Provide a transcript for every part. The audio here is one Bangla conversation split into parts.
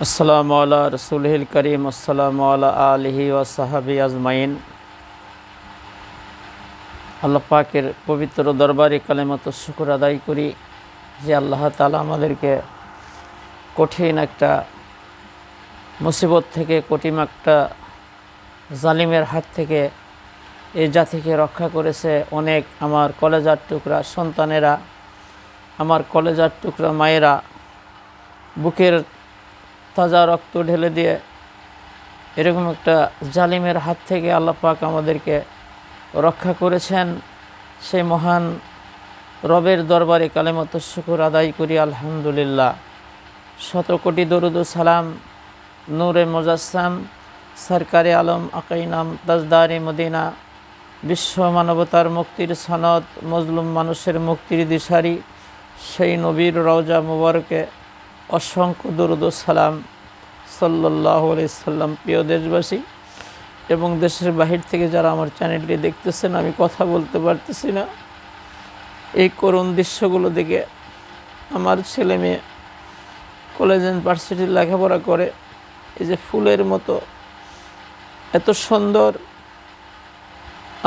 আসসালামু আলা রসুলিল করিম আসসালামু আলা আলিহি ওয়া সাহাবি আজমাইন। আল্লাহ পাকের পবিত্র দরবারে কালেমাত শুকর আদায় করি যে আল্লাহ তাআলা আমাদেরকে কঠিন একটা মুসিবত থেকে, কঠিন একটা জালিমের হাত থেকে এই জাতিকে রক্ষা করেছে। অনেক আমার কলেজার টুকরা সন্তানেরা, আমার কলেজার টুকরা মায়েরা বুকের তাজা রক্ত ঢেলে দিয়ে এরকম একটা জালিমের হাত থেকে আল্লাহ পাক আমাদেরকে রক্ষা করেছেন। সেই মহান রবের দরবারে কালেমাত শুকর আদায় করি আলহামদুলিল্লাহ। শত কোটি দরুদ ও সালাম নূরে মুজাসসাম সরকারে আলম আকাইনাম তাজদারে মদিনা, বিশ্ব মানবতার মুক্তির সনদ, মজলুম মানুষের মুক্তির দিশারি সেই নবীর রওজা মুবারকে অসংখ্য দরুদ ও সালাম সাল্লাল্লাহু আলাইহি সাল্লাম। প্রিয় দেশবাসী এবং দেশের বাহির থেকে যারা আমার চ্যানেলটি দেখতেছেন, আমি কথা বলতে পারতেছি না। এই করুণ দৃশ্যগুলো দেখে আমার ছেলে মেয়ে কলেজ ইউনিভার্সিটির লেখাপড়া করে, এই যে ফুলের মতো এত সুন্দর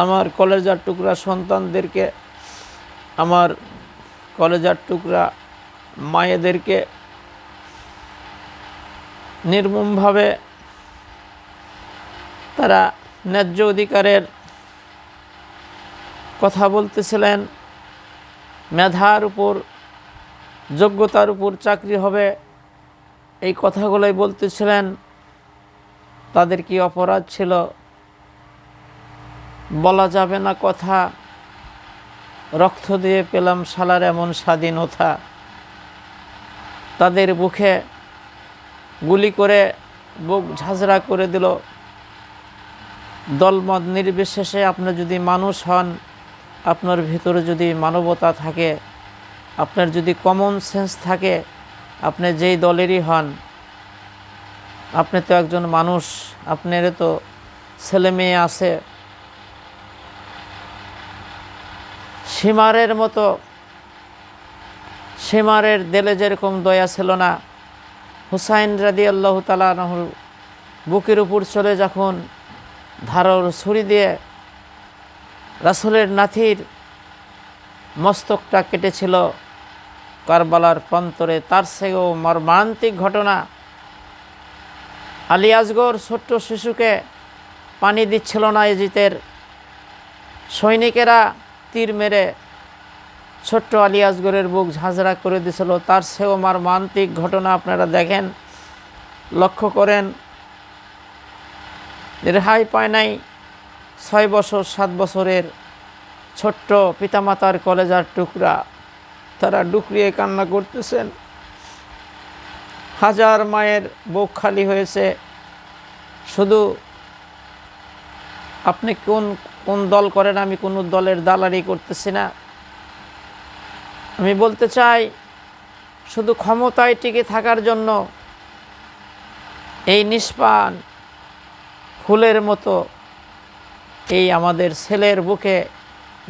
আমার কলেজার টুকরা সন্তানদেরকে, আমার কলেজার টুকরা মায়েদেরকে নির্মমভাবে তারা ন্যায্য অধিকারের কথা বলতেছিলেন, মেধার উপর যোগ্যতার উপর চাকরি হবে, এই কথাগুলোই বলতেছিলেন। তাদের কি অপরাধ ছিল? বলা যাবে না কথা, রক্ত দিয়ে পেলাম শালার এমন স্বাধীনতা। তাদের বুকে গুলি করে বুক ঝাঁঝরা করে দিল। দলমত নির্বিশেষে আপনি যদি মানুষ হন, আপনার ভিতরে যদি মানবতা থাকে, আপনার যদি কমন সেন্স থাকে, আপনি যেই দলেরই হন, আপনি তো একজন মানুষ, আপনার তো ছেলে মেয়ে আছে। সীমারের মতো, সীমারের দেলে যেরকম দয়া ছিল না, হুসাইন রাদিয়াল্লাহু তাআলা আনহুর বুকের উপর চলে যখন ধারর ছুরি দিয়ে রাসূলের নাথির মস্তকটা কেটেছিল কারবালার প্রান্তরে, তার চেয়েও মর্মান্তিক ঘটনা। আলী আসগর ছোট্ট শিশুকে পানি দিচ্ছিল না, ইজিতের সৈনিকেরা তীর মেরে ছোট্ট আলী আসগরের বুক ঝাঁঝরা করে দিয়েছিল, তার চেয়েও মর্মান্তিক ঘটনা আপনারা দেখেন, লক্ষ্য করেন। রেহাই পায় নাই 6 বছর 7 বছরের ছোট্ট পিতামাতার কলেজার টুকরা, তারা ডুকরিয়ে কান্না করতেছেন। হাজার মায়ের বুক খালি হয়েছে। শুধু আপনি কোন কোন দল করেন, আমি কোনো দলের দালালি করতেছি না। আমি বলতে চাই, শুধু ক্ষমতায় টিকে থাকার জন্য এই নিষ্পাণ ফুলের মতো এই আমাদের ছেলের বুকে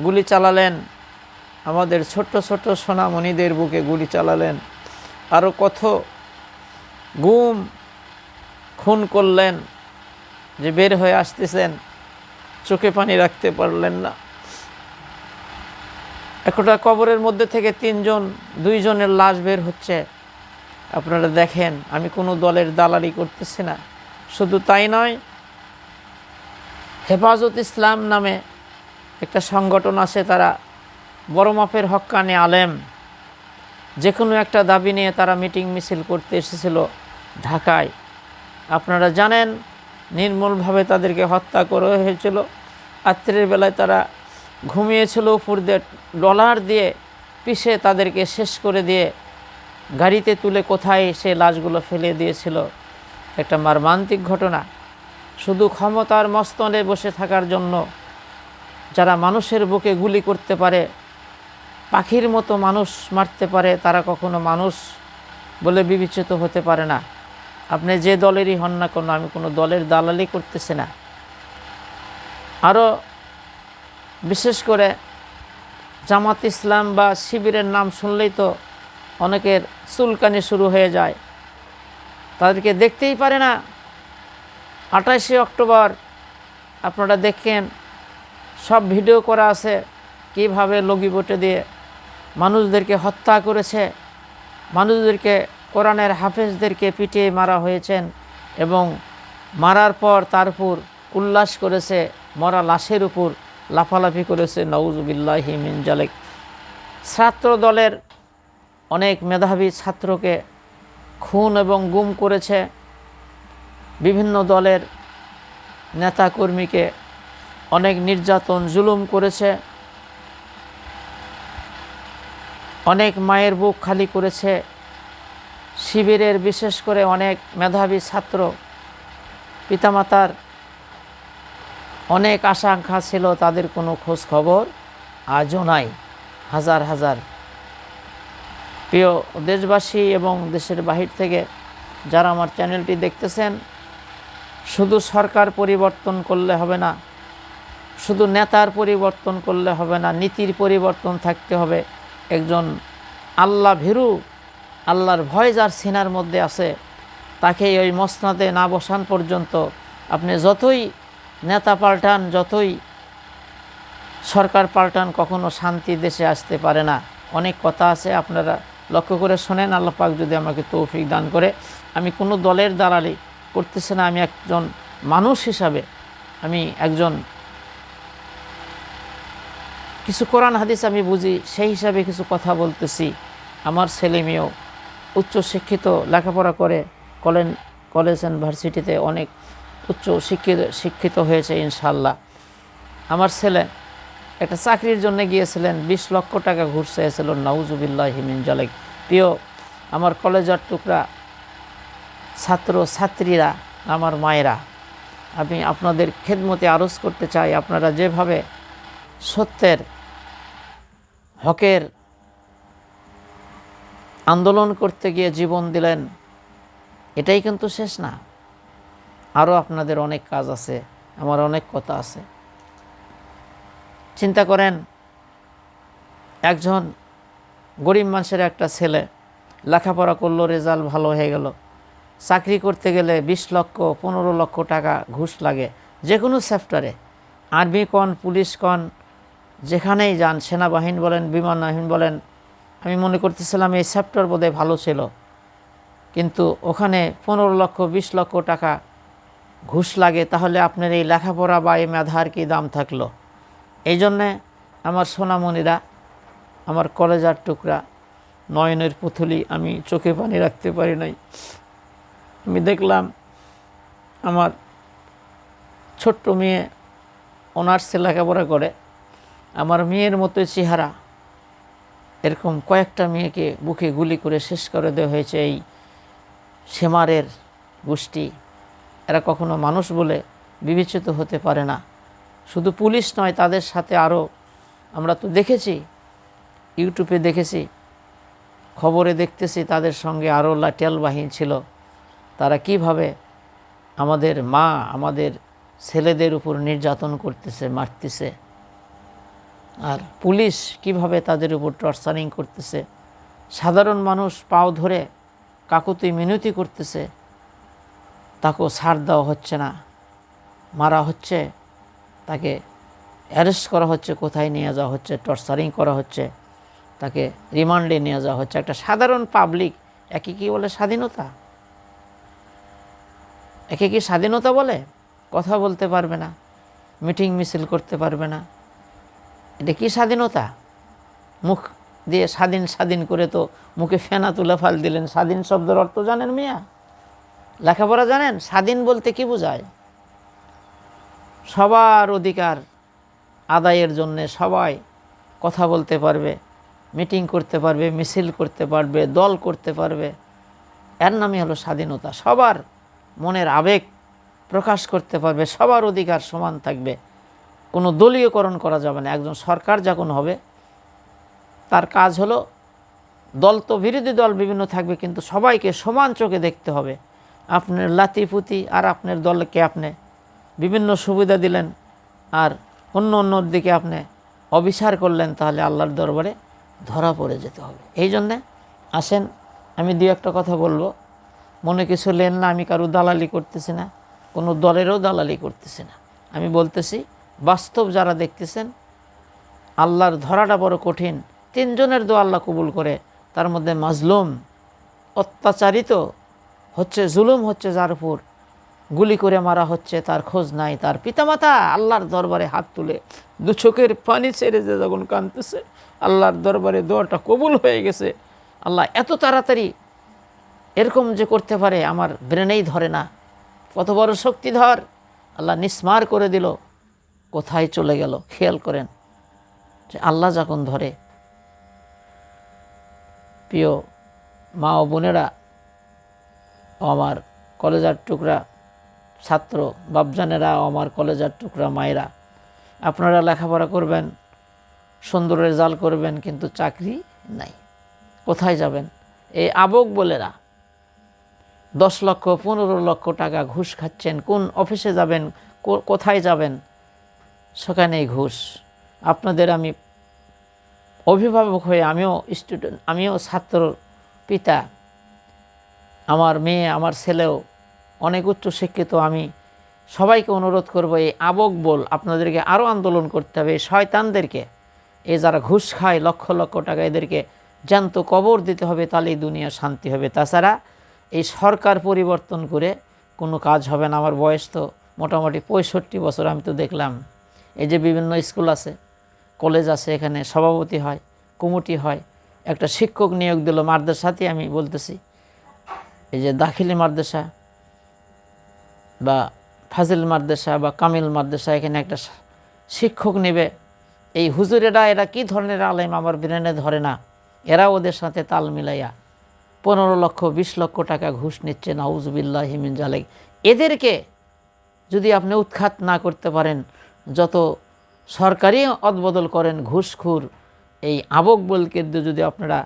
গুলি চালালেন, আমাদের ছোট্ট ছোট্ট সোনামণিদের বুকে গুলি চালালেন, আরও কত গুম খুন করলেন যে বের হয়ে আসতেছেন, চোখে পানি রাখতে পারলেন না। একটা কবরের মধ্যে থেকে 2 জনের লাশ বের হচ্ছে। আপনারা দেখেন, আমি কোনো দলের দালালি করতেছি না। শুধু তাই নয়, হেফাজত ইসলাম নামে একটা সংগঠন আছে, তারা বড় মাপের হক্কানি আলেম, যে কোনো একটা দাবি নিয়ে তারা মিটিং মিছিল করতে এসেছিল ঢাকায়। আপনারা জানেন, নির্মূলভাবে তাদেরকে হত্যা করা হয়েছিল। রাত্রের বেলায় তারা ঘুমিয়েছিল, উপর দিয়ে ডলার দিয়ে পিষে তাদেরকে শেষ করে দিয়ে গাড়িতে তুলে কোথায় সে লাশগুলো ফেলে দিয়েছিল। একটা মর্মান্তিক ঘটনা। শুধু ক্ষমতার মস্তনে বসে থাকার জন্য যারা মানুষের বুকে গুলি করতে পারে, পাখির মতো মানুষ মারতে পারে, তারা কখনো মানুষ বলে বিবেচিত হতে পারে না। আপনি যে দলেরই হন না কেন, আমি কোনো দলের দালালি করতেছি না। আরও বিশেষ করে জামাত ইসলাম বা শিবিরের নাম শুনলেই তো অনেকের চুলকানি শুরু হয়ে যায়। তাদেরকে দেখতেই পারে না। 28শে অক্টোবর আপনারা দেখেন, সব ভিডিও করা আছে কীভাবে লগিবটে দিয়ে মানুষদেরকে হত্যা করেছে, মানুষদেরকে, কোরআনের হাফেজদেরকে পিটিয়ে মারা হয়েছেন এবং মারার পর তার উপর উল্লাস করেছে, মরা লাশের উপর লাফালাফি করেছে। নাউজুবিল্লাহি মিন জালিক। ছাত্র দলের অনেক মেধাবী ছাত্রকে খুন এবং গুম করেছে, বিভিন্ন দলের নেতাকর্মীকে অনেক নির্যাতন জুলুম করেছে, অনেক মায়ের বুক খালি করেছে। শিবিরের বিশেষ করে অনেক মেধাবী ছাত্র পিতামাতার অনেক আশঙ্কা ছিল, তাদের কোনো খোঁজ খবর আজও নাই। হাজার হাজার প্রিয় দেশবাসী এবং দেশের বাহির থেকে যারা আমার চ্যানেলটি দেখতেছেন, শুধু সরকার পরিবর্তন করলে হবে না, শুধু নেতার পরিবর্তন করলে হবে না, নীতির পরিবর্তন থাকতে হবে। একজন আল্লাহ ভীরু, আল্লাহর ভয় যার সিনার মধ্যে আছে, তাকে ওই মসনাদে না বসান পর্যন্ত আপনি যতই নেতা পাল্টান, যতই সরকার পাল্টান, কখনো শান্তি দেশে আসতে পারে না। অনেক কথা আছে, আপনারা লক্ষ্য করে শোনেন। আল্লাহ পাক যদি আমাকে তৌফিক দান করে। আমি কোনো দলের দালালি করতেছি না, আমি একজন মানুষ হিসাবে, আমি একজন কিছু কোরআন হাদিস আমি বুঝি, সেই হিসাবে কিছু কথা বলতেছি। আমার ছেলে মেয়েও উচ্চশিক্ষিত, লেখাপড়া করে কলেজ ইউনিভার্সিটিতে অনেক উচ্চ শিক্ষিত হয়েছে ইনশাল্লাহ। আমার ছেলে একটা চাকরির জন্য গিয়েছিলেন, 20 লক্ষ টাকা ঘুষ চেয়েছিল। নাউজুবিল্লাহি মিন জালিক। প্রিয় আমার কলেজের টুকরা ছাত্র ছাত্রীরা, আমার মায়েরা, আমি আপনাদের খেদমতে আরজ করতে চাই, আপনারা যেভাবে সত্যের, হকের আন্দোলন করতে গিয়ে জীবন দিলেন, এটাই কিন্তু শেষ না। আরও আপনাদের অনেক কাজ আছে, আমার অনেক কথা আছে। চিন্তা করেন, একজন গরিব মানুষের একটা ছেলে লেখাপড়া করলো, রেজাল্ট ভালো হয়ে গেল, চাকরি করতে গেলে 20 লক্ষ 15 লক্ষ টাকা ঘুষ লাগে। যে কোনো সেক্টরে, আর্মি কন, পুলিশ কন, যেখানেই যান, সেনাবাহিনী বলেন, বিমান বাহিনী বলেন। আমি মনে করতেছিলাম এই সেক্টর বোধহয় ভালো ছিল, কিন্তু ওখানে 15 লক্ষ 20 লক্ষ টাকা ঘুষ লাগে। তাহলে আপনার এই লেখাপড়া বা এই মেধার কি দাম থাকলো? এই জন্যে আমার সোনামণিরা, আমার কলেজার টুকরা, নয়নের পুতুলি, আমি চোখে পানি রাখতে পারি নাই। আমি দেখলাম আমার ছোট্ট মেয়ে অনার্সে লেখাপড়া করে, আমার মেয়ের মতোই চেহারা, এরকম কয়েকটা মেয়েকে বুকে গুলি করে শেষ করে দেওয়া হয়েছে এই সেমারের গোষ্ঠী। এরা কখনো মানুষ বলে বিবেচিত হতে পারে না। শুধু পুলিশ নয়, তাদের সাথে আরও আমরা তো দেখেছি, ইউটিউবে দেখেছি, খবরে দেখতেছি, তাদের সঙ্গে আরও লাঠিয়াল বাহিনী ছিল। তারা কিভাবে আমাদের মা, আমাদের ছেলেদের উপর নির্যাতন করতেছে, মারতেছে। আর পুলিশ কিভাবে তাদের উপর টর্চারিং করতেছে। সাধারণ মানুষ পাও ধরে কাকুতি মিনতি করতেছে, তাকেও ছাড় দেওয়া হচ্ছে না, মারা হচ্ছে, তাকে অ্যারেস্ট করা হচ্ছে, কোথায় নিয়ে যাওয়া হচ্ছে, টর্চারিং করা হচ্ছে, তাকে রিমান্ডে নিয়ে যাওয়া হচ্ছে। একটা সাধারণ পাবলিক একে কি বলে স্বাধীনতা? একে কি স্বাধীনতা বলে? কথা বলতে পারবে না, মিটিং মিছিল করতে পারবে না, এটা কি স্বাধীনতা? মুখ দিয়ে স্বাধীন স্বাধীন করে তো মুখে ফেনা তুলে ফাল দিলেন। স্বাধীন শব্দের অর্থ জানেন মিয়া? লেখাপড়া জানেন? স্বাধীন বলতে কি বোঝায়? সবার অধিকার আদায়ের জন্যে সবাই কথা বলতে পারবে, মিটিং করতে পারবে, মিছিল করতে পারবে, দল করতে পারবে, এর নামই হলো স্বাধীনতা। সবার মনের আবেগ প্রকাশ করতে পারবে, সবার অধিকার সমান থাকবে, কোনো দলীয়করণ করা যাবে না। একজন সরকার যখন হবে, তার কাজ হলো, দল তো বিরোধী দল বিভিন্ন থাকবে, কিন্তু সবাইকে সমান চোখে দেখতে হবে। আপনার লাতিপুতি আর আপনার দলকে আপনি বিভিন্ন সুবিধা দিলেন আর অন্যর দিকে আপনি অবিচার করলেন, তাহলে আল্লাহর দরবারে ধরা পড়ে যেতে হবে। এই জন্যে আসেন আমি দু একটা কথা বলবো। মনে কিছু লেন না, আমি কারো দালালি করতেছি না, কোনো দলেরও দালালি করতেছি না। আমি বলতেছি বাস্তব যারা দেখতেছেন, আল্লাহর ধরাটা বড় কঠিন। 3 জনের দোয়া আল্লাহ কবুল করে, তার মধ্যে মাজলুম, অত্যাচারিত হচ্ছে, জুলুম হচ্ছে, যার উপর গুলি করে মারা হচ্ছে, তার খোঁজ নাই। তার পিতামাতা আল্লাহর দরবারে হাত তুলে 2 চোখের পানি ছেড়ে যে যখন কাঁদতেছে, আল্লাহর দরবারে দোয়াটা কবুল হয়ে গেছে। আল্লাহ এত তাড়াতাড়ি এরকম যে করতে পারে আমার ব্রেনেই ধরে না। কত বড় শক্তিধর, আল্লাহ নিস্মার করে দিল, কোথায় চলে গেল। খেয়াল করেন যে আল্লাহ যখন ধরে, প্রিয় মা ও বোনেরা, আমার কলেজার টুকরা ছাত্র বাপজানেরা, আমার কলেজার টুকরা মায়েরা, আপনারা লেখাপড়া করবেন, সুন্দর রেজাল্ট করবেন, কিন্তু চাকরি নাই। কোথায় যাবেন? এই আবক বলেরা 10 লক্ষ 15 লক্ষ টাকা ঘুষ খাচ্ছেন। কোন অফিসে যাবেন, কোথায় যাবেন, সেখানেই ঘুষ। আপনাদের আমি অভিভাবক হয়ে, আমিও স্টুডেন্ট, আমিও ছাত্র পিতা, আমার মেয়ে আমার ছেলেও অনেক উচ্চ শিক্ষিত। আমি সবাইকে অনুরোধ করব, এই আবক বল আপনাদেরকে আরও আন্দোলন করতে হবে। এই শয়তানদেরকে, এই যারা ঘুষ খায় লক্ষ লক্ষ টাকা, এদেরকে জ্যান্ত কবর দিতে হবে, তাহলেই দুনিয়া শান্তি হবে। তাছাড়া এই সরকার পরিবর্তন করে কোনো কাজ হবে না। আমার বয়স তো মোটামুটি 65 বছর। আমি তো দেখলাম এই যে বিভিন্ন স্কুল আছে, কলেজ আছে, এখানে সভাপতি হয়, কমিটি হয়, একটা শিক্ষক নিয়োগ দিল মাদ্রাসাতে। আমি বলতেছি এই যে দাখিলি মাদ্রাসা বা ফাজিল মাদ্রাসা বা কামিল মাদ্রাসা, এখানে একটা শিক্ষক নেবে। এই হুজুরেরা এরা কি ধরনের আলেম আমার ব্রেনে ধরে না। এরা ওদের সাথে তাল মিলাইয়া 15 লক্ষ 20 লক্ষ টাকা ঘুষ নিচ্ছে। নাউজুবিল্লাহি মিন জালিক। এদেরকে যদি আপনি উৎখাত না করতে পারেন, যত সরকারি অদবদল করেন ঘুষখোর, এই আবক বলকে যদি আপনারা,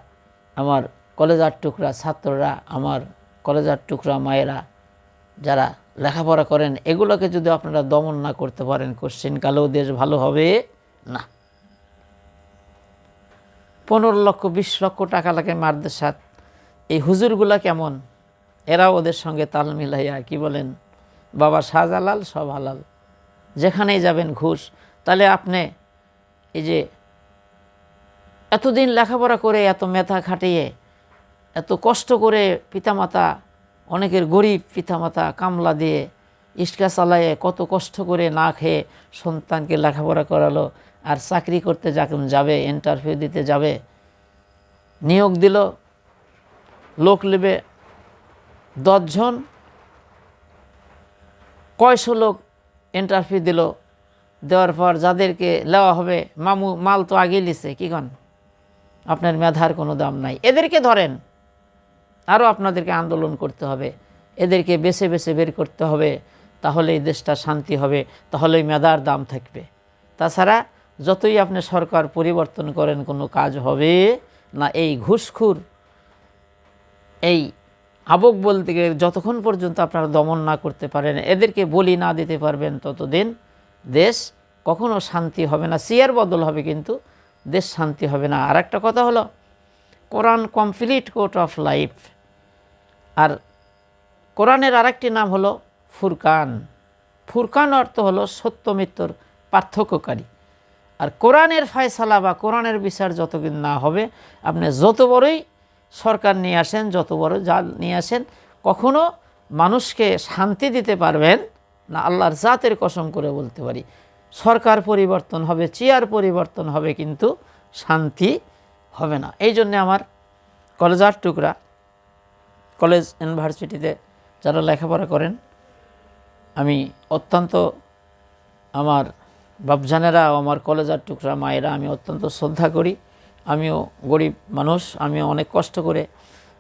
আমার কলেজার টুকরা ছাত্ররা, আমার কলেজার টুকরা মায়েরা যারা লেখাপড়া করেন, এগুলোকে যদি আপনারা দমন না করতে পারেন, কোশ্চিনকালেও দেশ ভালো হবে না। 15 লক্ষ 20 লক্ষ টাকা লাগে মাদ্রাসাত। এই হুজুরগুলা কেমন, এরাও ওদের সঙ্গে তাল মিলাইয়া কি বলেন, বাবা শাহজালাল সব হালাল, যেখানেই যাবেন ঘুষ। তাহলে আপনি এই যে এতদিন লেখাপড়া করে, এত মেধা খাটিয়ে, এত কষ্ট করে, পিতামাতা অনেকের গরিব পিতামাতা কামলা দিয়ে ইস্কা চালায়ে কত কষ্ট করে না খেয়ে সন্তানকে লেখাপড়া করালো, আর চাকরি করতে যখন যাবে, ইন্টারভিউ দিতে যাবে, নিয়োগ দিল, লোক নেবে 10 জন, কয়শো লোক ইন্টারভিউ দিল। দেওয়ার পর যাদেরকে নেওয়া হবে, মাল তো আগে লিছে, কি কন, আপনার মেধার কোনো দাম নাই। এদেরকে ধরেন, আরও আপনাদেরকে আন্দোলন করতে হবে, এদেরকে বেছে বেছে বের করতে হবে, তাহলেই দেশটা শান্তি হবে, তাহলেই মেধার দাম থাকবে। তাছাড়া যতই আপনি সরকার পরিবর্তন করেন, কোনো কাজ হবে না। এই ঘুষখোর, এই আবক বলতে যতক্ষণ পর্যন্ত আপনারা দমন না করতে পারেন, এদেরকে বলি না দিতে পারবেন, ততদিন দেশ কখনো শান্তি হবে না। চেয়ার বদল হবে, কিন্তু দেশ শান্তি হবে না। আর একটা কথা হলো, কোরআন কমপ্লিট কোড অফ লাইফ। আর কোরআনের আরেকটি নাম হলো ফুরকান। ফুরকান অর্থ হলো সত্য মিথ্যর পার্থক্যকারী। আর কোরআনের ফয়সালা বা কোরআনের বিচার যতদিন না হবে, আপনি যত বড়ই সরকার নিয়ে আসেন, যত বড় জাল নিয়ে আসেন, কখনো মানুষকে শান্তি দিতে পারবেন না। আল্লাহর জাতের কসম করে বলতে পারি, সরকার পরিবর্তন হবে, চেয়ার পরিবর্তন হবে, কিন্তু শান্তি হবে না। এই জন্যে আমার কলেজার টুকরা, কলেজ ইউনিভার্সিটিতে যারা লেখাপড়া করেন, আমি অত্যন্ত, আমার বাপজানেরা, আমার কলেজার টুকরা মায়েরা, আমি অত্যন্ত শ্রদ্ধা করি। আমিও গরিব মানুষ, আমিও অনেক কষ্ট করে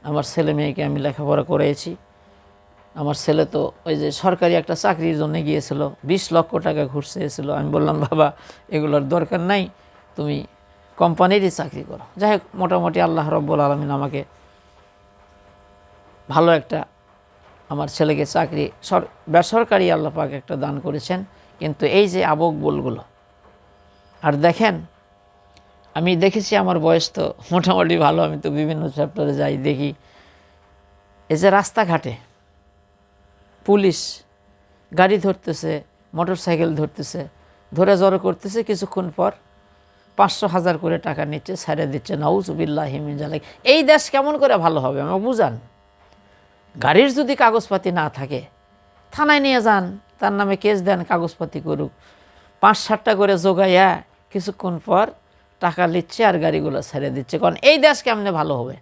আমার ছেলে মেয়েকে আমি লেখাপড়া করেছি। আমার ছেলে তো ওই যে সরকারি একটা চাকরির জন্য গিয়েছিল, 20 লক্ষ টাকা ঘুষ চেয়েছিল। আমি বললাম, বাবা এগুলোর দরকার নাই, তুমি কোম্পানিরই চাকরি করো। যাই হোক, মোটামুটি আল্লাহ রব্বুল আলামিন আমাকে ভালো একটা, আমার ছেলেকে চাকরি বেসরকারি আল্লাহ পাক একটা দান করেছেন। কিন্তু এই যে আবক বলগুলো, আর দেখেন, আমি দেখেছি, আমার বয়স তো মোটামুটি ভালো, আমি তো বিভিন্ন চ্যাপ্টারে যাই, দেখি এই যে রাস্তাঘাটে পুলিশ গাড়ি ধরতেছে, মোটর সাইকেল ধরতেছে, ধরে জড়ো করতেছে, কিছুক্ষণ পর 500,000 করে টাকা নিচ্ছে, ছেড়ে দিচ্ছে। নাউজুবিল্লাহি মিন যালিক। এই দেশ কেমন করে ভালো হবে আমাকে বুঝান। গাড়ির যদি কাগজপাতি না থাকে থানায় নিয়ে যান, তার নামে কেস দেন, কাগজপাতি করুক, 5-7টা করে জোগাইয়া কিছুক্ষণ পর টাকা নিচ্ছে আর গাড়িগুলো ছেড়ে দিচ্ছে। কারণ এই দেশ কেমনে ভালো হবে?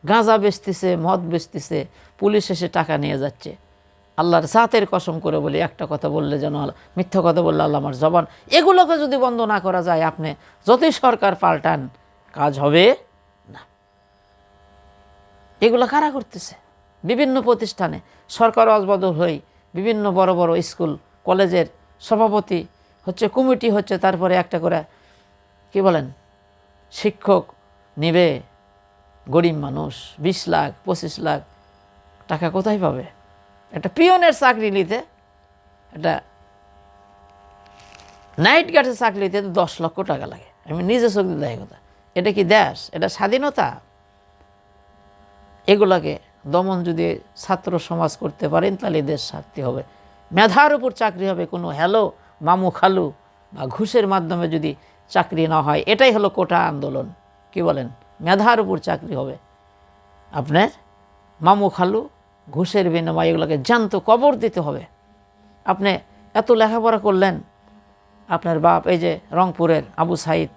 গাঁজা বেচতেছে, মদ বেচতেছে, পুলিশ এসে টাকা নিয়ে যাচ্ছে। আল্লাহর জাতের কসম করে বলি, একটা কথা বললে যেন মিথ্যা কথা বললে আল্লাহ আমার জবান, এগুলোকে যদি বন্ধ না করা যায়, আপনি যতই সরকার পাল্টান কাজ হবে না। এগুলো কারা করতেছে? বিভিন্ন প্রতিষ্ঠানে সরকার অজবদল হয়ে বিভিন্ন বড় বড় স্কুল কলেজের সভাপতি হচ্ছে, কমিটি হচ্ছে, তারপরে একটা করে কি বলেন শিক্ষক নিবে। গরিব মানুষ 20 লাখ 25 লাখ টাকা কোথায় পাবে? একটা পিয়নের চাকরি নিতে, একটা নাইট গার্ডের চাকরি নিতে 10 লক্ষ টাকা লাগে। আমি নিজে চোখ দিয়ে দেখা কথা। এটা কি দেশ? এটা স্বাধীনতা? এগুলাকে দমন যদি ছাত্র সমাজ করতে পারেন তাহলে দেশ শান্তি হবে। মেধার উপর চাকরি হবে, কোনো হ্যালো মামু খালু বা ঘুষের মাধ্যমে যদি চাকরি না হয়, এটাই হলো কোটা আন্দোলন। কি বলেন? মেধার উপর চাকরি হবে। আপনার মামু খালু ঘুষের বিনিময়ে এগুলোকে জ্যান্ত কবর দিতে হবে। আপনি এত লেখাপড়া করলেন, আপনার বাপ এই যে রংপুরের আবু সাইদ,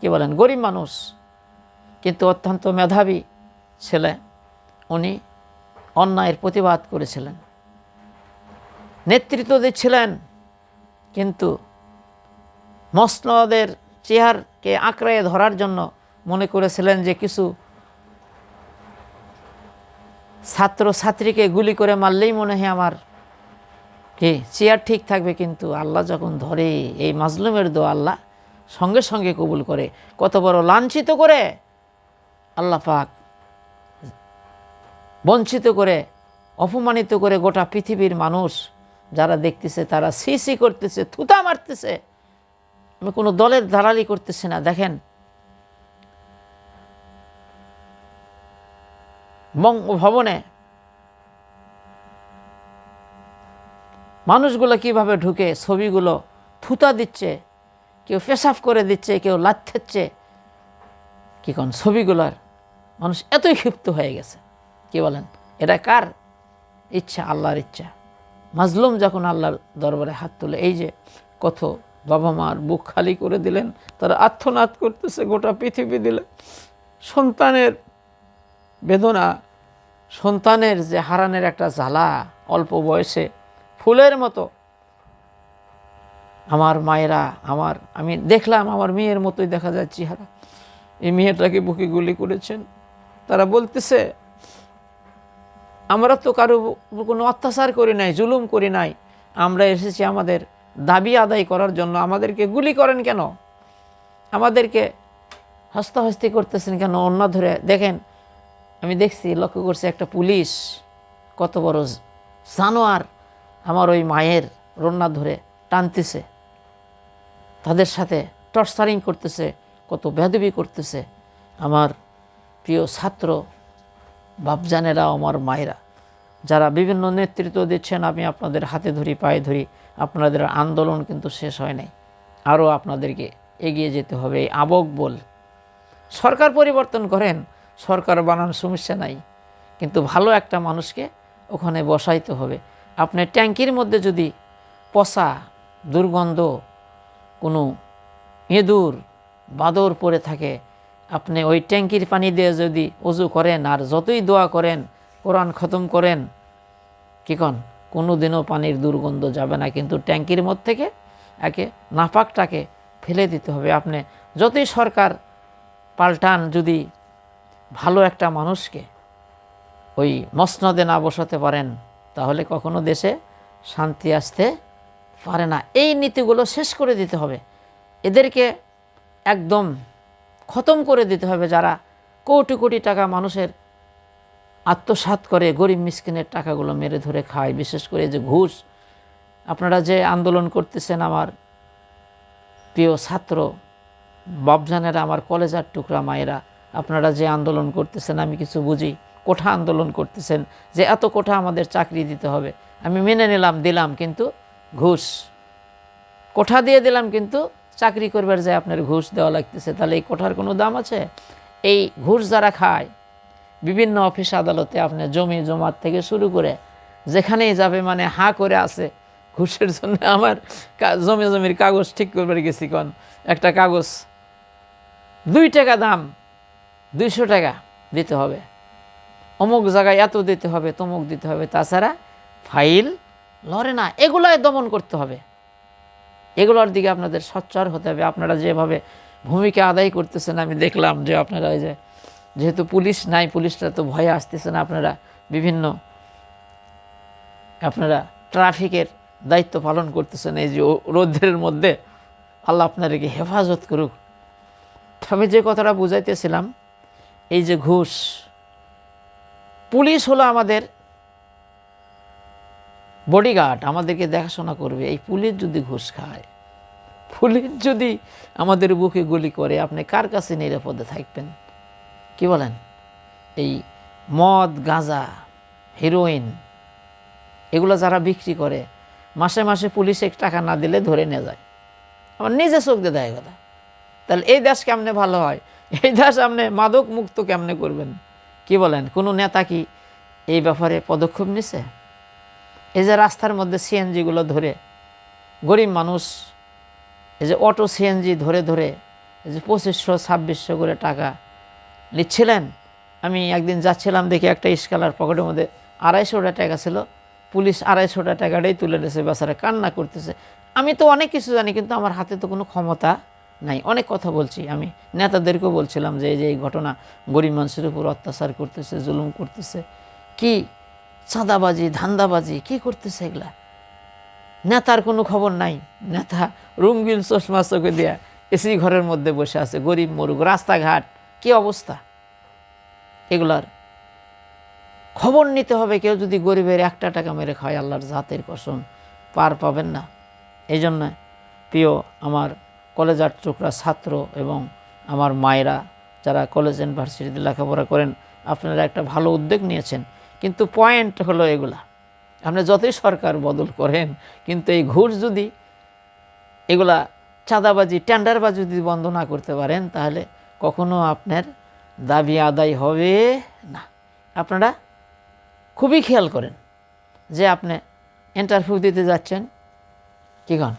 কি বলেন গরিব মানুষ কিন্তু অত্যন্ত মেধাবী ছেলে, উনি অন্যায়ের প্রতিবাদ করেছিলেন, নেতৃত্ব দিচ্ছিলেন, কিন্তু মসনদের চেয়ারকে আঁকড়ে ধরার জন্য মনে করেছিলেন যে কিছু ছাত্র ছাত্রীকে গুলি করে মারলেই মনে হয় আমার কি চেয়ার ঠিক থাকবে। কিন্তু আল্লাহ যখন ধরে, এই মাজলুমের দোয়া আল্লাহ সঙ্গে সঙ্গে কবুল করে। কত বড় লাঞ্ছিত করে আল্লাহ পাক, বঞ্চিত করে, অপমানিত করে গোটা পৃথিবীর মানুষ যারা দেখতেছে তারা সি সি করতেছে, থুতা মারতেছে। আমি কোনো দলের দালালি করতেছি না। দেখেন বঙ্গভবনে মানুষগুলো কিভাবে ঢুকে ছবিগুলো থুতা দিচ্ছে, কেউ পেশাব করে দিচ্ছে, কেউ লাথেচ্ছে। কি কোন ছবিগুলোর মানুষ এতই ক্ষিপ্ত হয়ে গেছে। কি বলেন? এটা কার ইচ্ছা? আল্লাহর ইচ্ছা। মাজলুম যখন আল্লাহর দরবারে হাত তুলে, এই যে কত বাবা মার বুক খালি করে দিলেন, তারা আর্তনাদ করতেছে, গোটা পৃথিবী দিলে। সন্তানের বেদনা, সন্তানের যে হারানের একটা জ্বালা, অল্প বয়সে ফুলের মতো আমার মায়েরা, আমি দেখলাম আমার মেয়ের মতোই দেখা যায় চেহারা। এই মেয়েটাকে বুকে গুলি করেছেন। তারা বলতেছে আমরা তো কারো কোনো অত্যাচার করি নাই, জুলুম করি নাই, আমরা এসেছি আমাদের দাবি আদায় করার জন্য। আমাদেরকে গুলি করেন কেন? আমাদেরকে হস্তাহস্তি করতেছেন কেন? অন্য ধরে দেখেন, আমি দেখছি, লক্ষ্য করছি, একটা পুলিশ কত বড় জানোয়ার আমার ওই মায়ের রন্না ধরে টানতেছে, তাদের সাথে টর্চারিং করতেছে, কত বেয়াদবি করতেছে। আমার প্রিয় ছাত্র বাপজানেরা, আমার মায়েরা যারা বিভিন্ন নেতৃত্ব দিচ্ছেন, আমি আপনাদের হাতে ধরি, পায়ে ধরি। আপনাদের আন্দোলন কিন্তু শেষ হয় নাই, আরও আপনাদেরকে এগিয়ে যেতে হবে। এই আবেগ বল, সরকার পরিবর্তন করেন, সরকার বানান সমস্যা নাই, কিন্তু ভালো একটা মানুষকে ওখানে বসাইতে হবে। আপনি ট্যাঙ্কির মধ্যে যদি পচা দুর্গন্ধ কোনো ইঁদুর বাদর পড়ে থাকে, আপনি ওই ট্যাঙ্কির পানি দিয়ে যদি ওযু করেন আর যতই দোয়া করেন, কোরআন খতম করেন, কি কন, কোনো দিনও পানির দুর্গন্ধ যাবে না। কিন্তু ট্যাঙ্কির মধ্যে থেকে একে নাপাকটাকে ফেলে দিতে হবে। আপনি যতই সরকার পাল্টান, যদি ভালো একটা মানুষকে ওই মসনদে না বসাতে পারেন, তাহলে কখনো দেশে শান্তি আসতে পারে না। এই নীতিগুলো শেষ করে দিতে হবে, এদেরকে একদম খতম করে দিতে হবে। যারা কোটি কোটি টাকা মানুষের আত্মসাৎ করে, গরিব মিসকিনের টাকাগুলো মেরে ধরে খায়, বিশেষ করে যে ঘুষ। আপনারা যে আন্দোলন করতেছেন, আমার প্রিয় ছাত্র বাপজানেরা, আমার কলেজার টুকরা মায়েরা, আপনারা যে আন্দোলন করতেছেন, আমি কিছু বুঝি, কোঠা আন্দোলন করতেছেন যে এত কোঠা আমাদের চাকরি দিতে হবে, আমি মেনে নিলাম, দিলাম, কিন্তু ঘুষ, কোঠা দিয়ে দিলাম কিন্তু চাকরি করবার যায় আপনার ঘুষ দেওয়া লাগতেছে, তাহলে এই কোঠার কোনো দাম আছে? এই ঘুষ যারা খায় বিভিন্ন অফিস আদালতে, আপনার জমি জমাত থেকে শুরু করে যেখানেই যাবে মানে হাঁ করে আছে ঘুষের জন্য। আমার জমির কাগজ ঠিক করবার গেছি, কোন একটা কাগজ 2 টাকা দাম, 200 টাকা দিতে হবে, অমুক জায়গায় এত দিতে হবে, তমুক দিতে হবে, তাছাড়া ফাইল লড়ে না। এগুলোই দমন করতে হবে, এগুলোর দিকে আপনাদের সোচ্চার হতে হবে। আপনারা যেভাবে ভূমিকা আদায় করতেছেন, আমি দেখলাম যে আপনারা এই যে যেহেতু পুলিশ নাই, পুলিশটা তো ভয়ে আসতেছেন, আপনারা বিভিন্ন ট্রাফিকের দায়িত্ব পালন করতেছেন এই যে রৌদ্রের মধ্যে। আল্লাহ আপনাদেরকে হেফাজত করুক। আমি যে কথাটা বুঝাইতেছিলাম, এই যে ঘুষ, পুলিশ হলো আমাদের বডিগার্ড, আমাদেরকে দেখাশোনা করবে। এই পুলিশ যদি ঘুষ খায়, পুলিশ যদি আমাদের বুকে গুলি করে, আপনি কার কাছে নিরাপদে থাকবেন? কি বলেন? এই মদ, গাঁজা, হিরোইন এগুলো যারা বিক্রি করে, মাসে মাসে পুলিশে টাকা না দিলে ধরে নিয়ে যায়, আমার নিজে চোখ দিয়ে দেয় কথা। তাহলে এই দেশ কেমনে ভালো হয়? এই দেশ আপনি মাদক মুক্ত কেমনে করবেন? কি বলেন? কোনো নেতা কি এই ব্যাপারে পদক্ষেপ নিছে? এই যে রাস্তার মধ্যে সিএনজিগুলো ধরে গরিব মানুষ, এই যে অটো সিএনজি ধরে ধরে এই যে 2500-2600 করে টাকা নিচ্ছিলেন। আমি একদিন যাচ্ছিলাম, দেখি একটা স্কলার পকেটের মধ্যে 250 টাকা ছিল, পুলিশ 250 টাকাটাই তুলে নিয়েছে, বেচারা কান্না করতেছে। আমি তো অনেক কিছু জানি, কিন্তু আমার হাতে তো কোনো ক্ষমতা নাই। অনেক কথা বলছি, আমি নেতাদেরকেও বলছিলাম যে এই ঘটনা, গরিব মানুষের উপর অত্যাচার করতেছে, জুলুম করতেছে, কি চাঁদাবাজি, ধান্দাবাজি কি করতেছে এগুলা। নেতার কোনো খবর নাই, নেতা রঙিন চশমা চোখে দিয়া এসি ঘরের মধ্যে বসে আছে, গরিব মরুক, রাস্তাঘাট কি অবস্থা। এগুলার খবর নিতে হবে। কেউ যদি গরিবের 1 টাকা মেরে খায়, আল্লাহর জাতের কসম পার পাবেন না। এই জন্য প্রিয় আমার কলেজার টুকরা ছাত্র এবং আমার মায়েরা যারা কলেজ ইউনিভার্সিটিতে লেখাপড়া করেন, আপনারা একটা ভালো উদ্যোগ নিয়েছেন, কিন্তু পয়েন্ট হলো এগুলা, আপনি যতই সরকার বদল করেন, কিন্তু এই ঘুষ যদি, এগুলা চাঁদাবাজি, টেন্ডারবাজি যদি বন্ধ না করতে পারেন, তাহলে কখনো আপনার দাবি আদায় হবে না। আপনারা খুবই খেয়াল করেন যে আপনি ইন্টারভিউ দিতে যাচ্ছেন, কি কন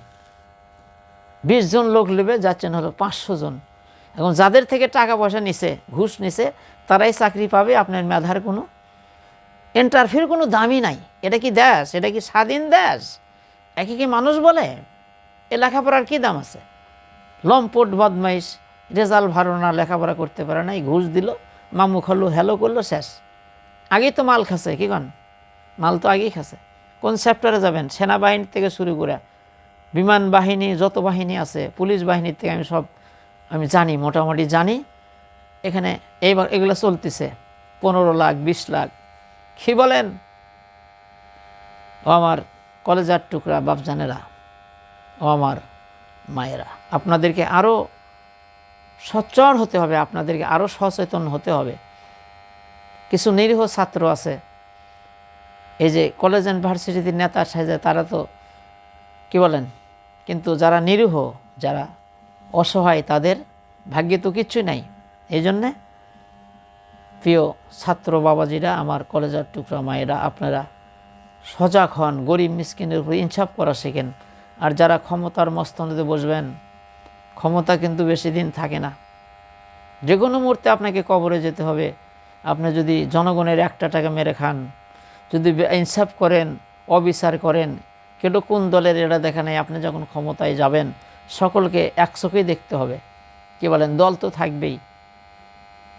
20 জন লোক নেবে, যাচ্ছেন হলো 500 জন। এখন যাদের থেকে টাকা পয়সা নিছে, ঘুষ নিছে, তারাই চাকরি পাবে। আপনার মেধার কোনো, ইন্টারভিউর কোনো দামই নাই। এটা কি দেশ? এটা কি স্বাধীন দেশ? একে কি মানুষ বলে? এ লেখাপড়ার কী দাম আছে? লম্পট বদমাইশ, রেজাল্ট ভালো না, লেখাপড়া করতে পারে না, ঘুষ দিল, মামু খালো, হ্যালো করলো, শেষ। আগেই তো মাল খাচ্ছে, কি কন? মাল তো আগেই খাচ্ছে। কোন চ্যাপ্টারে যাবেন? সেনাবাহিনী থেকে শুরু করে বিমান বাহিনী, যত বাহিনী আছে, পুলিশ বাহিনীর থেকে আমি জানি, মোটামুটি জানি। এখানে এইবার এগুলো চলতেছে 15 লাখ, 20 লাখ। কি বলেন? ও আমার কলেজার টুকরা বাপজানেরা, ও আমার মায়েরা, আপনাদেরকে আরও সোচ্চার হতে হবে, আপনাদেরকে আরও সচেতন হতে হবে। কিছু নিরীহ ছাত্র আছে, এই যে কলেজ ইউনিভার্সিটির নেতা সাজে, তারা তো কি বলেন, কিন্তু যারা নিরীহ, যারা অসহায়, তাদের ভাগ্যে তো কিচ্ছুই নাই। এই জন্যে প্রিয় ছাত্র বাবাজিরা, আমার কলেজের টুকরা মায়েরা, আপনারা সজাগ হন, গরিব মিসকিনের উপর ইনসাফ করা শেখেন। আর যারা ক্ষমতার মস্তনদে বসবেন, ক্ষমতা কিন্তু বেশি দিন থাকে না, যে কোনো মুহূর্তে আপনাকে কবরে যেতে হবে। আপনি যদি জনগণের 1 টাকা মেরে খান, যদি ইনসাফ করেন, অবিচার করেন, কেউ কোন দলের এটা দেখা নেই, আপনি যখন ক্ষমতায় যাবেন সকলকে এক চোখেই দেখতে হবে। কি বলেন? দল তো থাকবেই,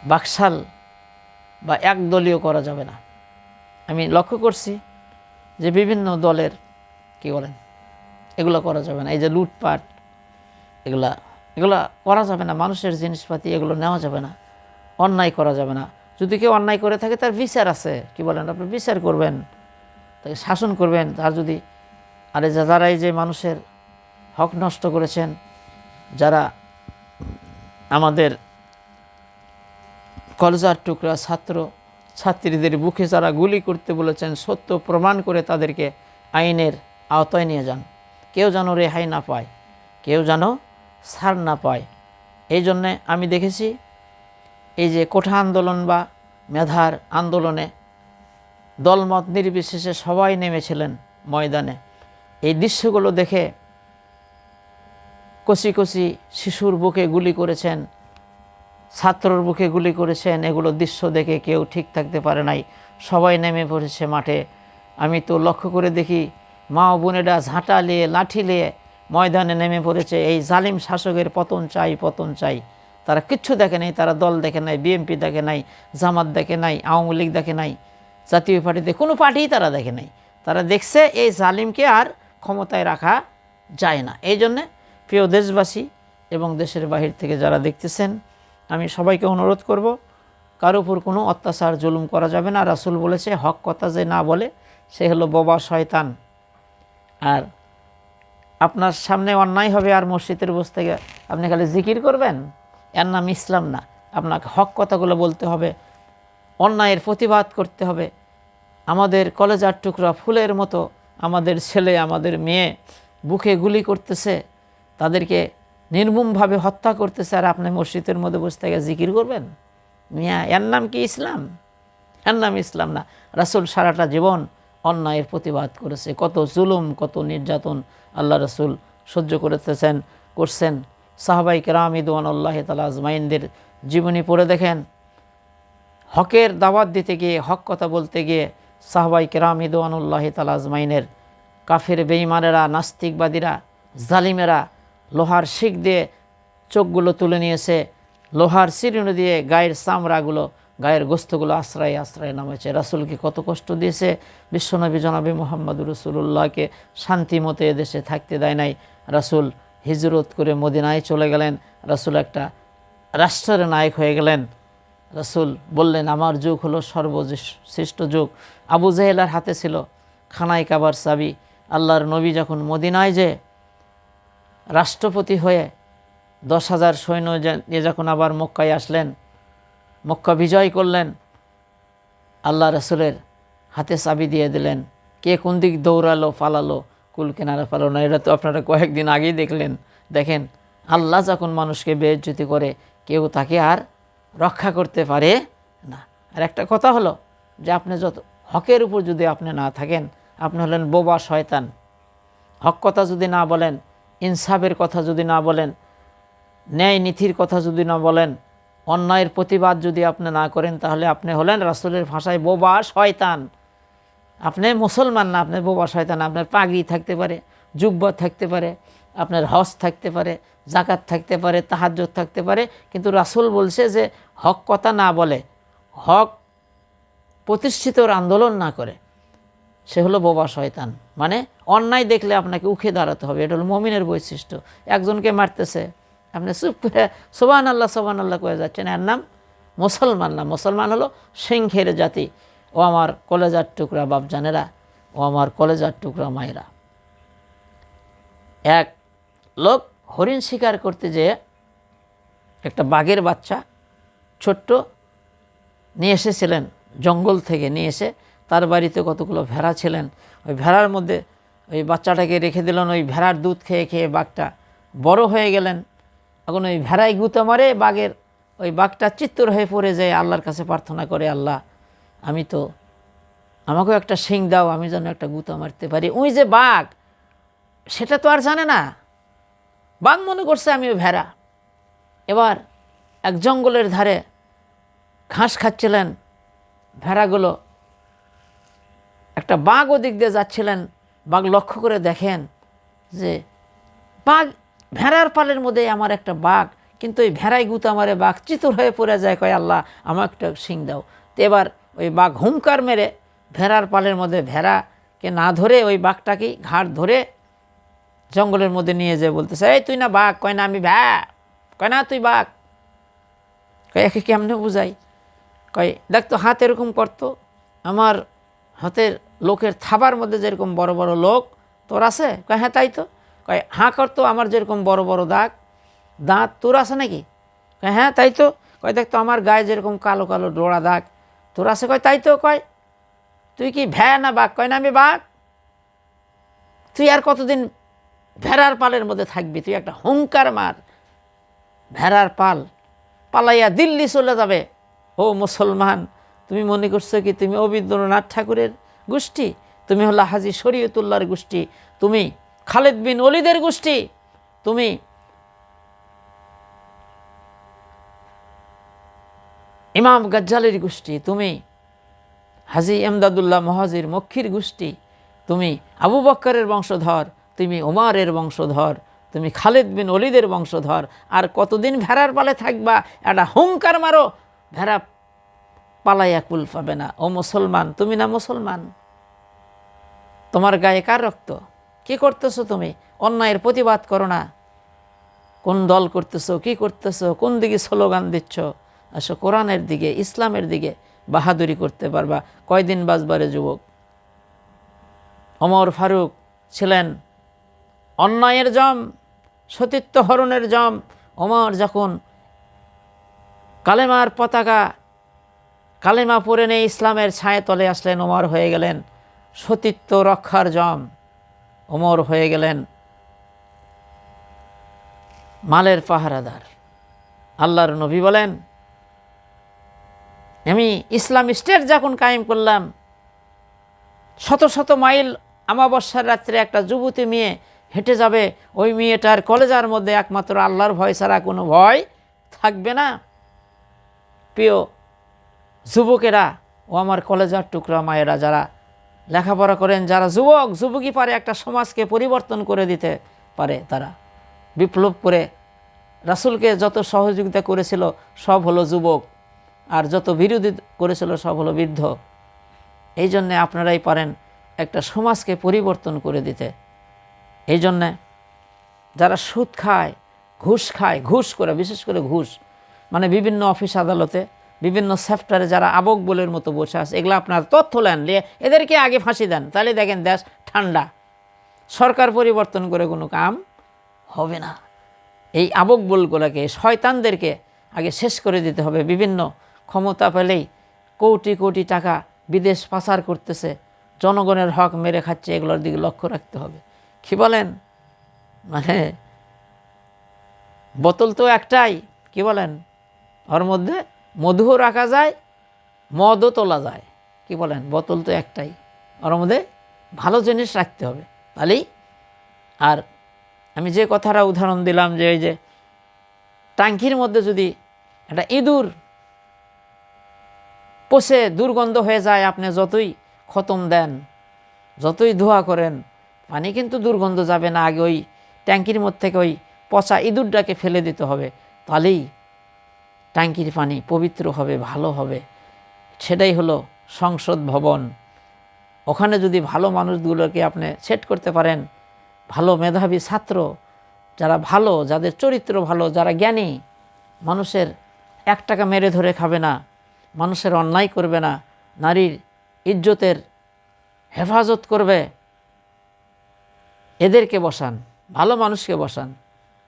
বাকশাল বা একদলীয় করা যাবে না। আমি লক্ষ্য করছি যে বিভিন্ন দলের, কি বলেন, এগুলো করা যাবে না। এই যে লুটপাট, এগুলা করা যাবে না। মানুষের জিনিসপাতি এগুলো নেওয়া যাবে না, অন্যায় করা যাবে না। যদি কেউ অন্যায় করে থাকে, তার বিচার আছে। কি বলেন? আপনি বিচার করবেন, তাকে শাসন করবেন। তার যদি, আরে যারা এই যে মানুষের হক নষ্ট করেছেন, যারা আমাদের কলেজার টুকরা ছাত্র ছাত্রীদের বুকে যারা গুলি করতে বলেছেন, সত্য প্রমাণ করে তাদেরকে আইনের আওতায় নিয়ে যান। কেউ যেন রেহাই না পায়, কেউ যেন ছাড় না পায়। এই জন্যে আমি দেখেছি এই যে কোঠা আন্দোলন বা মেধার আন্দোলনে দলমত নির্বিশেষে সবাই নেমেছিলেন ময়দানে। এই দৃশ্যগুলো দেখে কচি কচি শিশুর বুকে গুলি করেছেন, ছাত্রর বুকে গুলি করেছেন। এগুলো দৃশ্য দেখে কেউ ঠিক থাকতে পারে নাই, সবাই নেমে পড়েছে মাঠে। আমি তো লক্ষ্য করে দেখি মা ও বোনেরা ঝাঁটা নিয়ে লাঠি নিয়ে ময়দানে নেমে পড়েছে। এই জালিম শাসকের পতন চাই, পতন চাই। তারা কিচ্ছু দেখে নাই, তারা দল দেখে নাই, বিএনপি দেখে নাই, জামাত দেখে নাই, আওয়ামী লীগ দেখে নাই, জাতীয় পার্টিতে কোনো পার্টিই তারা দেখে নাই। তারা দেখছে এই জালিমকে আর ক্ষমতায় রাখা যায় না। এই জন্যে প্রিয় দেশবাসী এবং দেশের বাহির থেকে যারা দেখতেছেন, আমি সবাইকে অনুরোধ করব, কারো উপর কোনো অত্যাচার জুলুম করা যাবে না। রাসূল বলেছে, হক কথা যে না বলে সে হলো বোবা শয়তান। আর আপনার সামনে অন্যায় হবে আর মসজিদের বসে থেকে আপনি খালি জিকির করবেন, এর নাম ইসলাম না। আপনাকে হক কথাগুলো বলতে হবে, অন্যায়ের প্রতিবাদ করতে হবে। আমাদের কলেজার টুকরা ফুলের মতো আমাদের ছেলে, আমাদের মেয়ে বুকে গুলি করতেছে, তাদেরকে নির্মমভাবে হত্যা করতেছে, আর আপনি মসজিদের মধ্যে বসে থেকে জিকির করবেন? মিয়া, এর নাম কি ইসলাম? এর নাম ইসলাম না। রাসূল সারাটা জীবন অন্যায়ের প্রতিবাদ করেছে। কত জুলুম, কত নির্যাতন আল্লাহ রাসূল সহ্য করছেন। সাহাবায়ে কেরাম রিদওয়ানুল্লাহি তাআলা আজমাইনদের জীবনী পড়ে দেখেন, হকের দাওয়াত দিতে গিয়ে, হক কথা বলতে গিয়ে সাহাবায়ে কেরাম রিদওয়ানুল্লাহি তাআলা আজমাইনের কাফের বেঈমানেরা, নাস্তিকবাদীরা, জালিমেরা লোহার শিক দিয়ে চোখগুলো তুলে নিয়েছে, লোহার চিরুনি দিয়ে গায়ের চামড়াগুলো, গায়ের গোস্তগুলো আশ্রয় আশ্রয় নামেছে। রাসূলকে কত কষ্ট দিয়েছে। বিশ্বনবী জনাবে মুহাম্মদুর রাসূলুল্লাহকে শান্তি মতো এদেশে থাকতে দেয় নাই। রাসূল হিজরত করে মদিনায় চলে গেলেন। রাসূল একটা রাষ্ট্রের নায়ক হয়ে গেলেন। রাসূল বললেন, আমার যুগ হলো সর্বশ্রেষ্ঠ যুগ। আবু জেহেলের হাতে ছিল খানায় কাবার চাবি। আল্লাহর নবী যখন মদিনায় যে রাষ্ট্রপতি হয়ে 10,000 সৈন্য নিয়ে যখন আবার মক্কায় আসলেন, মক্কা বিজয় করলেন, আল্লাহ রাসূলের হাতে চাবি দিয়ে দিলেন। কে কোন দিক দৌড়ালো, পালালো, কুল কেনারা পালো না, এটা তো আপনারা কয়েকদিন আগেই দেখেন আল্লাহ যখন মানুষকে বেইজ্জতি করে, কেউ তাকে আর রক্ষা করতে পারে না। আর একটা কথা হলো যে আপনি যত হকের উপর যদি আপনি না থাকেন, আপনি হলেন বোবা শয়তান। হক কথা যদি না বলেন, ইনসাফের কথা যদি না বলেন, ন্যায় নীতির কথা যদি না বলেন, অন্যায়ের প্রতিবাদ যদি আপনি না করেন, তাহলে আপনি হলেন রাসূলের ভাষায় বোবা শয়তান। আপনি মুসলমান না, আপনি বোবা শয়তান। আপনার পাগড়ি থাকতে পারে, জুব্বা থাকতে পারে, আপনার হজ থাকতে পারে, জাকাত থাকতে পারে, তাহাজ্জুদ থাকতে পারে, কিন্তু রাসূল বলছে যে হক কথা না বলে, হক প্রতিষ্ঠিতর আন্দোলন না করে, সে হলো বোবা শয়তান। মানে অন্যায় দেখলে আপনাকে উঠে দাঁড়াতে হবে। এটা হলো মুমিনের বৈশিষ্ট্য। একজনকে মারতেছে, আপনি চুপ করে সুবহানাল্লাহ সুবহানাল্লাহ করে যাচ্ছেন, এর নাম মুসলমান না। মুসলমান হলো সিংহের জাতি। ও আমার কলেজার টুকরা বাপজানেরা, ও আমার কলেজার টুকরা মায়েরা, এক লোক হরিণ শিকার করতে যেয়ে একটা বাঘের বাচ্চা ছোট্ট নিয়ে এসেছিলেন, জঙ্গল থেকে নিয়ে এসে তার বাড়িতে কতগুলো ভেড়া ছিলেন। ওই ভেড়ার মধ্যে ওই বাচ্চাটাকে রেখে দিলেন। ওই ভেড়ার দুধ খেয়ে খেয়ে বাঘটা বড় হয়ে গেলেন। এখন ওই ভেড়ায় গুঁতো মারে, ওই বাঘটা চিত্তর হয়ে পড়ে যায়, আল্লাহর কাছে প্রার্থনা করে, আল্লাহ আমাকেও একটা শিং দাও, আমি যেন একটা গুঁতো মারতে পারি। ওই যে বাঘ, সেটা তো আর জানে না, বাঘ মনে করছে আমি ওই ভেড়া। এবার এক জঙ্গলের ধারে ঘাস খাচ্ছিলেন ভেড়াগুলো, একটা বাঘ ওদিক দিয়ে যাচ্ছিলেন। বাঘ লক্ষ্য করে দেখেন যে বাঘ, ভেড়ার পালের মধ্যে আমার একটা বাঘ, কিন্তু ওই ভেড়াই গুঁতো আমারে, বাঘ চিতুর হয়ে পড়ে যায়, কয় আল্লাহ আমার একটা শিং দাও। তো এবার ওই বাঘ হুঙ্কার মেরে ভেড়ার পালের মধ্যে ভেড়াকে না ধরে ওই বাঘটাকে ঘাড় ধরে জঙ্গলের মধ্যে নিয়ে যায়, বলতেছে, এই তুই না বাঘ? কয় না আমি ভ্যা। কয় না তুই বাঘ। কয় একে কেমনে বুঝাই? কয় দেখ তো হাত এরকম করতো, আমার হাতের লোকের থাবার মধ্যে যেরকম বড় বড় লোক তোর আছে? কয় হ্যাঁ তাই তো। কয় হাঁ করতো, আমার যেরকম বড় বড় দাঁত তোর আছে নাকি? কয় হ্যাঁ তাই তো। কয় দেখ তো আমার গায়ে যেরকম কালো কালো ডোরা দাগ, তোর আছে? কয় তাই তো। কয় তুই কি ভ্যা না বাঘ? কয় না আমি বাঘ। তুই আর কতদিন ভেড়ার পালের মধ্যে থাকবি? তুই একটা হুঙ্কার মার, ভেড়ার পাল পালাইয়া দিল্লি চলে যাবে। ও মুসলমান, তুমি মনে করছো কি তুমি রবীন্দ্রনাথ ঠাকুরের গোষ্ঠী? তুমি হলো হাজী শরীয়তুল্লাহর গোষ্ঠী, তুমি খালেদ বিন ওলিদের গোষ্ঠী, তুমি ইমাম গাজ্জালির গোষ্ঠী, তুমি হাজী এমদাদুল্লাহ মহাজির মক্কির গোষ্ঠী, তুমি আবু বক্করের বংশধর, তুমি ওমরের বংশধর, তুমি খালেদ বিন ওলিদের বংশধর। আর কতদিন ভেড়ার পালে থাকবা? একটা হুঙ্কার মারো, ভেড়া পালাইয়া কুল পাবে না। ও মুসলমান, তুমি না মুসলমান? তোমার গায়ে কার রক্ত? কি করতেছো তুমি? অন্যায়ের প্রতিবাদ করো না। কোন দল করতেছো, কি করতেছো, কোন দিকে স্লোগান দিচ্ছ? আসো কোরআনের দিকে, ইসলামের দিকে বাহাদুরি করতে পারবা। কয়দিন বাজবারে যুবক? ওমর ফারুক ছিলেন অন্যায়ের জম, সতীত্ব হরণের জম। ওমর যখন কালেমার পতাকা, কালেমা পরে নিয়ে ইসলামের ছায়া তলে আসলেন, ওমর হয়ে গেলেন সতীত্ব রক্ষার জম। ওমর হয়ে গেলেন মালের পাহারাদার। আল্লাহর নবী বলেন, আমি ইসলাম স্টেট যখন কায়েম করলাম, শত শত মাইল আমাবস্যার রাত্রে একটা যুবতী মেয়ে হেঁটে যাবে, ওই মেয়েটার কলেজার মধ্যে একমাত্র আল্লাহর ভয় ছাড়া কোনো ভয় থাকবে না। প্রিয় যুবকেরা ও আমার কলেজার টুকরা মায়েরা, যারা লেখাপড়া করেন, যারা যুবকই পারে একটা সমাজকে পরিবর্তন করে দিতে পারে, তারা বিপ্লব করে রাসূলকে যত সহযোগিতা করেছিল সব হলো যুবক, আর যত বিরোধী করেছিল সব হলো বৃদ্ধ। এই জন্যে আপনারাই পারেন একটা সমাজকে পরিবর্তন করে দিতে। এই জন্যে যারা সুদ খায়, ঘুষ করে, বিশেষ করে ঘুষ, মানে বিভিন্ন অফিস আদালতে বিভিন্ন সেক্টরে যারা আবক বলের মতো বসে আছে, এগুলো আপনার তথ্য নেন, নিয়ে এদেরকে আগে ফাঁসি দেন, তাহলে দেখেন দেশ ঠান্ডা। সরকার পরিবর্তন করে কোনো কাম হবে না। এই আবক বলগুলোকে, শয়তানদেরকে আগে শেষ করে দিতে হবে। বিভিন্ন ক্ষমতা পেলেই কোটি কোটি টাকা বিদেশ পাচার করতেছে, জনগণের হক মেরে খাচ্ছে, এগুলোর দিকে লক্ষ্য রাখতে হবে। কি বলেন? মানে বোতল তো একটাই, কি বলেন, ওর মধ্যে মধুও রাখা যায়, মদও তোলা যায়। কি বলেন? বোতল তো একটাই, ওর মধ্যে ভালো জিনিস রাখতে হবে, তাহলেই। আর আমি যে কথাটা উদাহরণ দিলাম, যে এই যে ট্যাঙ্কির মধ্যে যদি একটা ইঁদুর পচে দুর্গন্ধ হয়ে যায়, আপনি যতই খতম দেন, যতই ধোয়া করেন, পানি কিন্তু দুর্গন্ধ যাবে না। আগে ওই ট্যাঙ্কির মধ্যে থেকে ওই পচা ইঁদুরটাকে ফেলে দিতে হবে, তাহলেই ট্যাঙ্কির পানি পবিত্র হবে, ভালো হবে। সেটাই হলো সংসদ ভবন। ওখানে যদি ভালো মানুষগুলোকে আপনি সেট করতে পারেন, ভালো মেধাবী ছাত্র, যারা ভালো, যাদের চরিত্র ভালো, যারা জ্ঞানী, মানুষের এক টাকা মেরে ধরে খাবে না, মানুষের অন্যায় করবে না, নারীর ইজ্জতের হেফাজত করবে, এদেরকে বসান, ভালো মানুষকে বসান।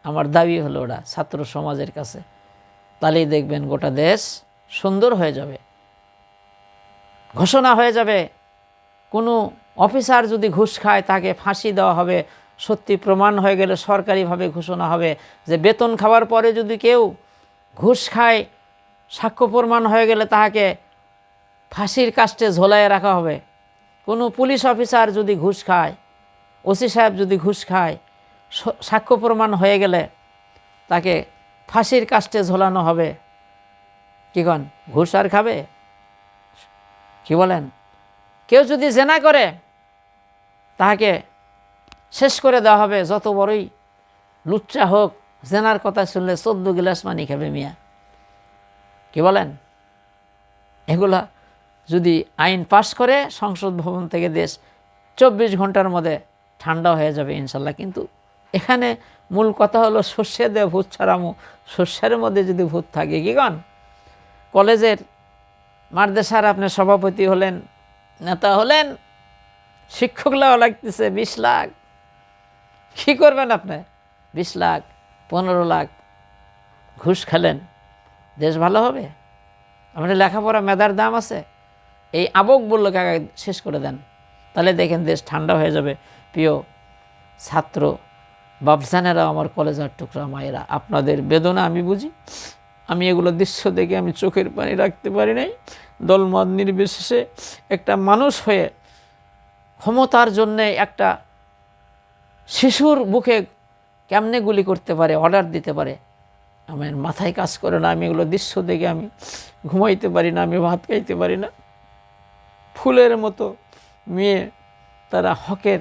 আমার দাবি হলো ওরা ছাত্র সমাজের কাছে, তাহলেই দেখবেন গোটা দেশ সুন্দর হয়ে যাবে। ঘোষণা হয়ে যাবে, কোনো অফিসার যদি ঘুষ খায় তাকে ফাঁসি দেওয়া হবে। সত্যি প্রমাণ হয়ে গেলে সরকারিভাবে ঘোষণা হবে যে বেতন খাওয়ার পরে যদি কেউ ঘুষ খায়, সাক্ষ্য প্রমাণ হয়ে গেলে তাহাকে ফাঁসির কাস্টে ঝোলায় রাখা হবে। কোনো পুলিশ অফিসার যদি ঘুষ খায়, ওসি সাহেব যদি ঘুষ খায়, সাক্ষ্য প্রমাণ হয়ে গেলে তাকে ফাঁসির কাস্টে ঝোলানো হবে। কি কন? ঘুষ আর খাবে? কি বলেন? কেউ যদি জেনা করে তাহাকে শেষ করে দেওয়া হবে, যত বড়ই লুচ্চা হোক, জেনার কথা শুনলে 14 গ্লাস পানি খাবে মিয়া। কি বলেন? এগুলা যদি আইন পাশ করে সংসদ ভবন থেকে, দেশ 24 ঘন্টার মধ্যে ঠান্ডা হয়ে যাবে ইনশাল্লাহ। কিন্তু এখানে মূল কথা হলো শস্যে দিয়ে ভূত ছাড়ামো। শস্যের মধ্যে যদি ভূত থাকে, কি কন? কলেজের মাদ্রাসার আপনি সভাপতি হলেন, নেতা হলেন, শিক্ষকরাও লাগতেছে 20 লাখ। কি করবেন আপনি? 20 লাখ 15 লাখ ঘুষ খেলেন, দেশ ভালো হবে? আমাদের লেখাপড়া মেধার দাম আছে। এই আবেগগুলোকে আগে শেষ করে দেন, তাহলে দেখেন দেশ ঠান্ডা হয়ে যাবে। প্রিয় ছাত্র বাপজানেরা, আমার কলেজার টুকরা মায়েরা, আপনাদের বেদনা আমি বুঝি। আমি এগুলো দৃশ্য দেখে আমি চোখের পানি রাখতে পারি নাই। দলমত নির্বিশেষে একটা মানুষ হয়ে ক্ষমতার জন্যে একটা শিশুর বুকে কেমনে গুলি করতে পারে, অর্ডার দিতে পারে, আমার মাথায় কাজ করে না। আমি এগুলো দৃশ্য দেখে আমি ঘুমাইতে পারি না, আমি ভাত খাইতে পারি না। ফুলের মতো মেয়ে তারা হকের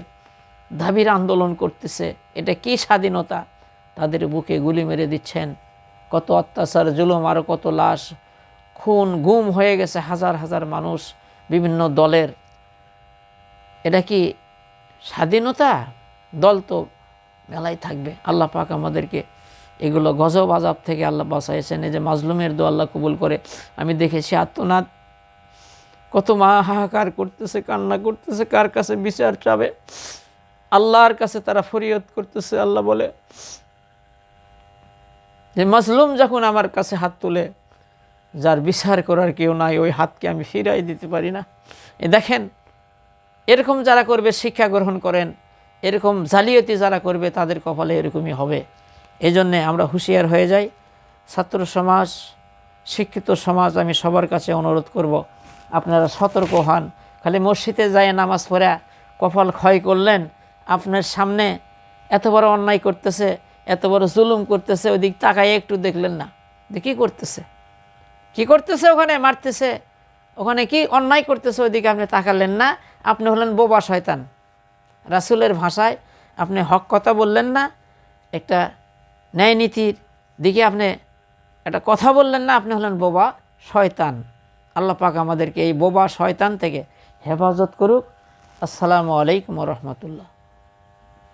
দাবির আন্দোলন করতেছে, এটা কি স্বাধীনতা? তাদের বুকে গুলি মেরে দিচ্ছেন। কত অত্যাচার, জুলুম, আরও কত লাশ, খুন, গুম হয়ে গেছে হাজার হাজার মানুষ বিভিন্ন দলের। এটা কি স্বাধীনতা? দল তো মেলাই থাকবে। আল্লাহ পাক আমাদেরকে এগুলো গজব আযাব থেকে আল্লাহ বাঁচাইছেন। এই যে মাজলুমের দোয়া আল্লাহ কবুল করে। আমি দেখেছি আত্মনাদ, কত মা হাহাকার করতেছে, কান্না করতেছে, কার কাছে বিচার চাবে? আল্লাহর কাছে তারা ফরিয়াদ করতেছে। আল্লাহ বলে যে মাজলুম যখন আমার কাছে হাত তুলে, যার বিচার করার কেউ নাই, ওই হাতকে আমি ফিরাই দিতে পারি না। এ দেখেন, এরকম যারা করবে শিক্ষা গ্রহণ করেন, এরকম জালিয়াতি যারা করবে তাদের কপালে এরকমই হবে। এই জন্যে আমরা হুঁশিয়ার হয়ে যাই। ছাত্র সমাজ, শিক্ষিত সমাজ, আমি সবার কাছে অনুরোধ করব, আপনারা সতর্ক হন। খালি মসজিদে যায় নামাজ পড়া কপাল ক্ষয় করলেন, আপনার সামনে এত বড় অন্যায় করতেছে, এত বড় জুলুম করতেছে, ওইদিক তাকায় একটু দেখলেন না যে কী করতেছে, কী করতেছে, ওখানে মারতেছে, ওখানে কি অন্যায় করতেছে, ওইদিকে আপনি তাকালেন না। আপনি হলেন বোবা শয়তান। রাসূলের ভাষায় আপনি হক কথা বললেন না, একটা ন্যায় নীতির দিকে আপনি একটা কথা বললেন না, আপনি হলেন বোবা শয়তান। আল্লাহ পাক আমাদেরকে এই বোবা শয়তান থেকে হেফাজত করুক। আসসালামু আলাইকুম ওয়া রাহমাতুল্লাহ।